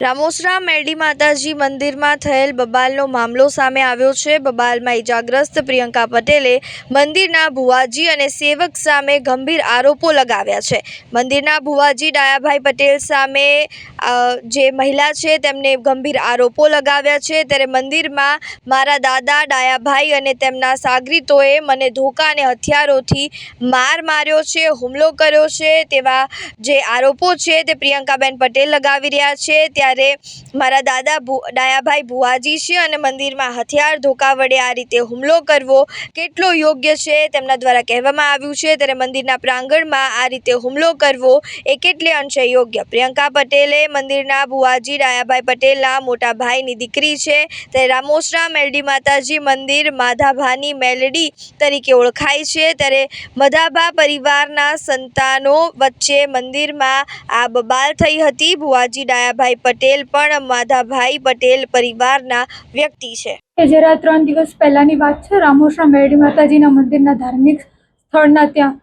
રામોસરા મેરડી માતાજી મંદિરમાં થયેલ બબાલનો મામલો સામે આવ્યો છે। બબાલમાં ઇજાગ્રસ્ત પ્રિયંકા પટેલે મંદિરના ભુવાજી અને સેવક સામે ગંભીર આરોપો લગાવ્યા છે। મંદિરના ભુવાજી ડાયાભાઈ પટેલ સામે જે મહિલા છે તેમને ગંભીર આરોપો લગાવ્યા છે। ત્યારે મંદિરમાં મારા દાદા ડાયાભાઈ અને તેમના સાગરીતોએ મને ધોકા અને હથિયારોથી માર્યો છે, હુમલો કર્યો છે તેવા જે આરોપો છે તે પ્રિયંકાબેન પટેલ લગાવી રહ્યા છે। ત્યારે મારા દાદા ડાયાભાઈ ભુવાજી છે અને મંદિરમાં હથિયાર ધોકા વડે આ રીતે હુમલો કરવો કેટલો યોગ્ય છે તેમના દ્વારા કહેવામાં આવ્યું છે। ત્યારે મંદિરના પ્રાંગણમાં આ રીતે હુમલો કરવો એ કેટલે અંશે યોગ્ય? પ્રિયંકા પટેલે મંદિરના ભુવાજી ડાયાભાઈ પટેલના મોટા ભાઈની દીકરી છે। ત્યારે રામોસરા મેરડી માતાજી મંદિર માધાભાની મેલડી તરીકે ઓળખાય છે। ત્યારે મધાભા પરિવારના સંતાનો વચ્ચે મંદિરમાં આ બબાલ થઈ હતી। ભુવાજી ડાયાભાઈ પટેલ પણ માધાભાઈ પટેલ પરિવારના વ્યક્તિ છે। જરા 3 દિવસ પહેલાની વાત છે। રામોસરા મેરડી માતાજીના મંદિરના ધાર્મિક સ્થળના ત્યાં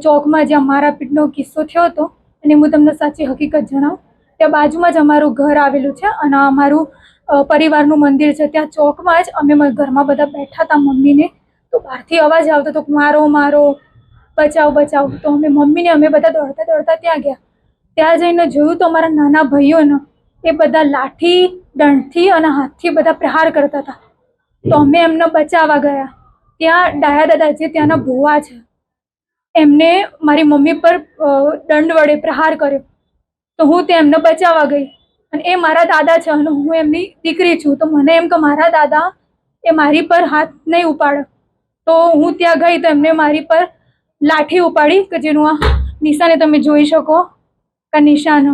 ચોકમાં જ્યાં મારાપીટનો કિસ્સો થયો હતો અને હું તમને સાચી હકીકત જણાવું, ત્યાં બાજુમાં જ અમારું ઘર આવેલું છે અને અમારું પરિવારનું મંદિર છે। ત્યાં ચોકમાં જ અમે ઘરમાં બધા બેઠા હતા મમ્મીને, તો બહારથી અવાજ આવતો હતો મારો મારો, બચાવ બચાવ। તો મમ્મીને અમે બધા દોડતા દોડતા ત્યાં ગયા। ત્યાં જઈને જોયું તો અમારા નાના ભાઈઓને એ બધા લાઠી દંડથી અને હાથથી બધા પ્રહાર કરતા હતા। તો અમે એમને બચાવવા ગયા। ત્યાં ડાયા દાદા જે ત્યાંના ભુવા છે એમને મારી મમ્મી પર દંડ વડે પ્રહાર કર્યો। તો હું તે એમને બચાવવા ગઈ અને એ મારા દાદા છે અને હું એમની દીકરી છું। તો મને એમ કે મારા દાદા એ મારી પર હાથ નહીં ઉપાડે, તો હું ત્યાં ગઈ તો એમને મારી પર લાઠી ઉપાડી કે જેનું આ નિશાને તમે જોઈ શકો કે નિશાન।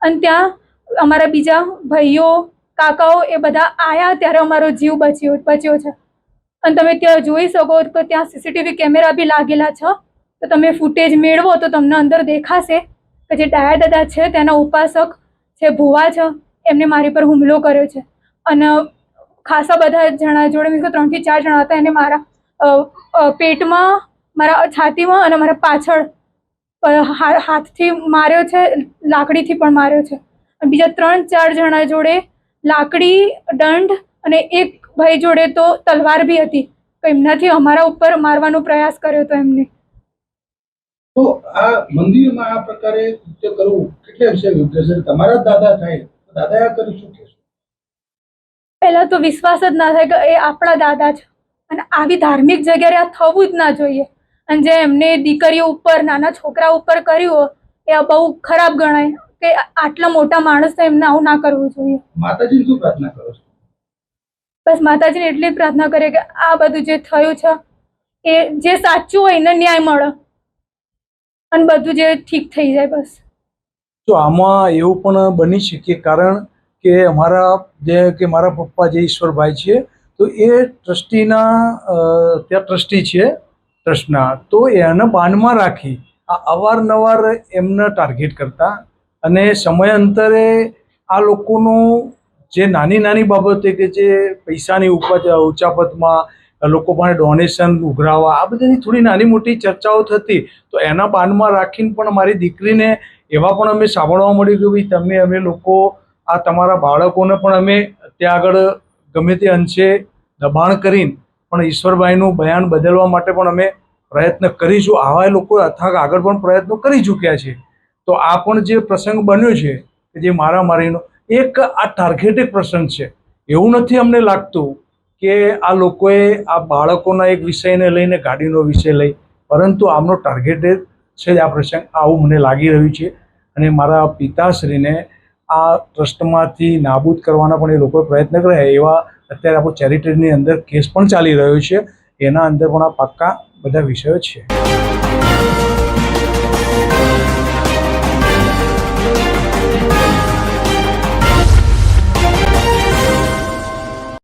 અને ત્યાં અમારા બીજા ભાઈઓ કાકાઓ એ બધા આવ્યા ત્યારે અમારો જીવ બચ્યો છે। અને તમે ત્યાં જોઈ શકો કે ત્યાં સીસીટીવી કેમેરા બી લાગેલા છે। તો તમે ફૂટેજ મેળવો તો તમને અંદર દેખાશે કે જે ડાયા દાદા છે તેના ઉપાસક છે, ભુવા છે, એમને મારી પર હુમલો કર્યો છે। અને ખાસા બધા જણા જોડે મીન્સ 3 થી 4 જણા હતા, એને મારા પેટમાં, મારા છાતીમાં અને મારા પાછળ હાથથી માર્યો છે, લાકડીથી પણ માર્યો છે। અને બીજા 3-4 જણા જોડે લાકડી, દંડ અને એક ભાઈ જોડે તો તલવાર બી હતી, તો એમનાથી અમારા ઉપર મારવાનો પ્રયાસ કર્યો હતો એમને। તો આ મંદિરમાં આ પ્રકારે કૃત્ય કરવું કેટલે વિશે યોગ્ય છે? તમારા દાદા થાય, દાદાએ કર્યું શું કહેશો? પહેલા તો વિશ્વાસ જ ના થાય કે એ આપણા દાદા છે અને આવી ધાર્મિક જગ્યાએ આ થવું જ ના જોઈએ। અને જે એમને દીકરીઓ ઉપર, નાના છોકરા ઉપર કર્યું એ બહુ ખરાબ ગણાય કે આટલા મોટા માણસને એમને આવું ના કરવું જોઈએ। માતાજીને શું પ્રાર્થના કરો છો? બસ માતાજીને એટલી જ પ્રાર્થના કરીએ કે આ બધું જે થયું છે એ જે સાચું હોય એને ન્યાય મળે અને બધું જે ઠીક થઈ જાય બસ। તો આમાં એવું પણ બની શકે, કારણ કે મારા પપ્પા જે ઈશ્વરભાઈ છે તો એ ટ્રસ્ટીના ત્યાં ટ્રસ્ટી છે ટ્રસ્ટના, તો એને બાનમાં રાખી આ અવારનવાર એમને ટાર્ગેટ કરતા અને સમયાંતરે આ લોકોનું જે નાની નાની બાબતે કે જે પૈસાની ઉચાપતમાં લોકો પાસે ડોનેશન ઉઘરાવવા, આ બધાની થોડી નાની મોટી ચર્ચાઓ થતી, તો એના બાનમાં રાખીને પણ મારી દીકરીને એવા પણ અમે સાંભળવા મળ્યું કે ભાઈ તમે અમે લોકો આ તમારા બાળકોને પણ અમે ત્યાં આગળ ગમે તે અંશે દબાણ કરીને પણ ઈશ્વરભાઈનું બયાન બદલવા માટે પણ અમે પ્રયત્ન કરીશું। આવા લોકો અથાગ આગળ પણ પ્રયત્નો કરી ચૂક્યા છે। તો આ પણ જે પ્રસંગ બન્યો છે કે જે મારામારીનો એક આ ટાર્ગેટેડ પ્રસંગ છે। એવું નથી અમને લાગતું કે આ લોકોએ આ બાળકોના એક વિષયને લઈને ગાડીનો વિષય લઈ, પરંતુ આમનો ટાર્ગેટેડ છે જ આ પ્રસંગ, આવું મને લાગી રહ્યું છે। અને મારા પિતાશ્રીને આ ટ્રસ્ટમાંથી નાબૂદ કરવાના પણ એ લોકોએ પ્રયત્ન કર્યા એવા અત્યારે આપણો ચેરિટીની અંદર કેસ પણ ચાલી રહ્યો છે, એના અંદર પણ આ પાક્કા બધા વિષયો છે।